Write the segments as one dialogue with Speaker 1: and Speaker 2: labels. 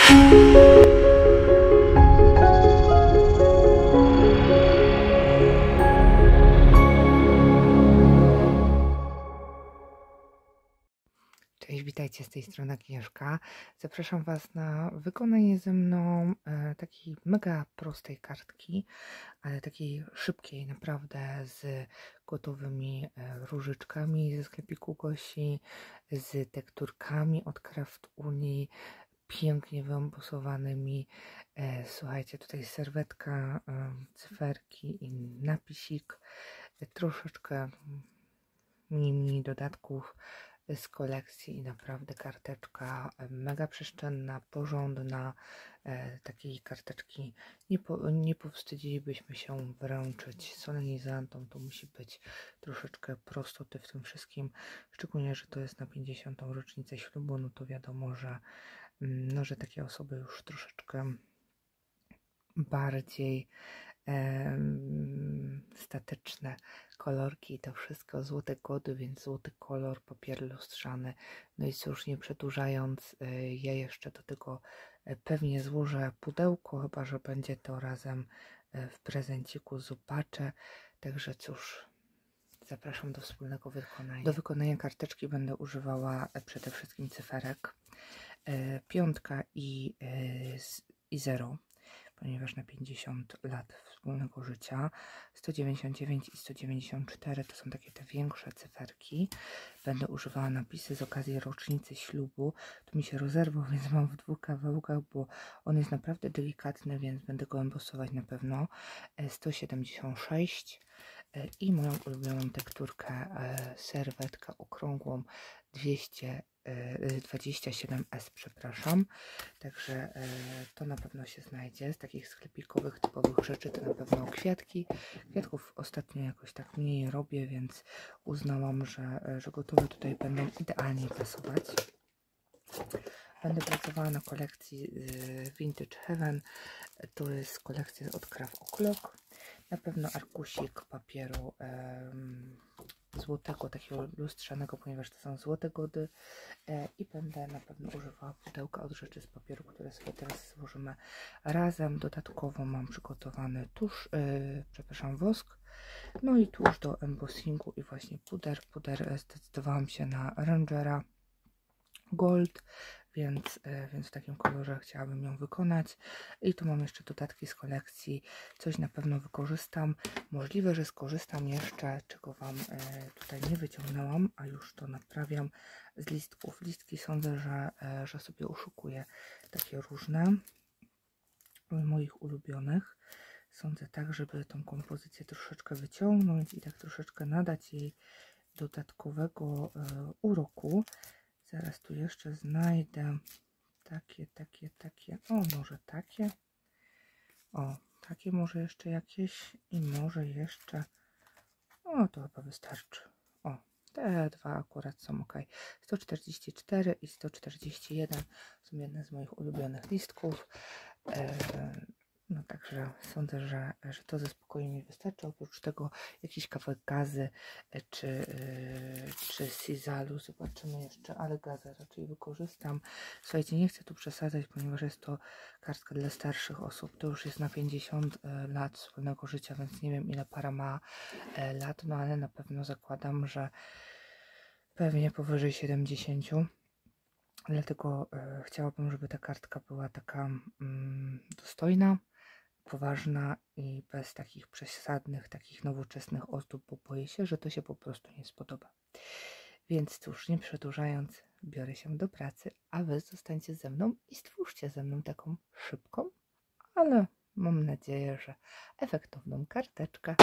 Speaker 1: Cześć, witajcie, z tej strony Agnieszka. Zapraszam Was na wykonanie ze mną takiej mega prostej kartki, ale takiej szybkiej, naprawdę, z gotowymi różyczkami ze Sklepiku Gosi, z tekturkami od Kraft Unii, pięknie wyembosowanymi. Słuchajcie, tutaj serwetka, cyferki i napisik, troszeczkę mini dodatków z kolekcji i naprawdę karteczka mega przestrzenne, porządna. Takiej karteczki nie powstydzilibyśmy się wręczyć solenizantom. To musi być troszeczkę prostoty w tym wszystkim, szczególnie, że to jest na 50. rocznicę ślubu. No to wiadomo, że że takie osoby już troszeczkę bardziej statyczne kolorki i to wszystko, złote kody, więc złoty kolor, papier lustrzany. No i cóż, nie przedłużając, ja jeszcze do tego pewnie złożę pudełko, chyba że będzie to razem w prezenciku, zobaczę. Także cóż, zapraszam do wspólnego wykonania. Do wykonania karteczki będę używała przede wszystkim cyferek 5 i 0, ponieważ na 50 lat wspólnego życia 199 i 194 to są takie te większe cyferki. Będę używała napisy z okazji rocznicy ślubu. Tu mi się rozerwał, więc mam w 2 kawałkach, bo on jest naprawdę delikatny, więc będę go embosować na pewno. 176 i moją ulubioną tekturkę, serwetkę okrągłą 27S, przepraszam. Także to na pewno się znajdzie. Z takich sklepikowych, typowych rzeczy to na pewno kwiatki. Kwiatków ostatnio jakoś tak mniej robię, więc uznałam, że gotowe tutaj będą idealnie pasować. Będę pracowała na kolekcji Vintage Heaven. To jest kolekcja od Kraft O'Clock. Na pewno arkusik papieru złotego, takiego lustrzanego, ponieważ to są złote gody, i będę na pewno używała pudełka od rzeczy z papieru, które sobie teraz złożymy razem. Dodatkowo mam przygotowany tusz, przepraszam, wosk, no i tusz do embossingu i właśnie puder zdecydowałam się na Rangera Gold, więc w takim kolorze chciałabym ją wykonać. I tu mam jeszcze dodatki z kolekcji, coś na pewno wykorzystam. Możliwe, że skorzystam jeszcze, czego Wam tutaj nie wyciągnęłam, a już to naprawiam, z listków. Listki sądzę, że sobie uszukuję takie różne moich ulubionych. Sądzę tak, żeby tą kompozycję troszeczkę wyciągnąć i tak troszeczkę nadać jej dodatkowego uroku. Zaraz tu jeszcze znajdę takie, o może takie, o takie może jeszcze jakieś i może jeszcze, o to chyba wystarczy, o te dwa akurat są ok. 144 i 141 są jedne z moich ulubionych listków. No także sądzę, że to ze spokojem mi wystarczy. Oprócz tego jakiś kawałek gazy czy sizalu, zobaczymy jeszcze, ale gazę raczej wykorzystam. Słuchajcie, nie chcę tu przesadzać, ponieważ jest to kartka dla starszych osób. To już jest na 50 lat wspólnego życia, więc nie wiem ile para ma lat, no ale na pewno zakładam, że pewnie powyżej 70. Dlatego chciałabym, żeby ta kartka była taka dostojna, poważna i bez takich przesadnych, takich nowoczesnych ozdób, bo boję się, że to się po prostu nie spodoba. Więc cóż, nie przedłużając, biorę się do pracy, a Wy zostańcie ze mną i stwórzcie ze mną taką szybką, ale mam nadzieję, że efektowną karteczkę.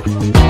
Speaker 2: Zapraszam.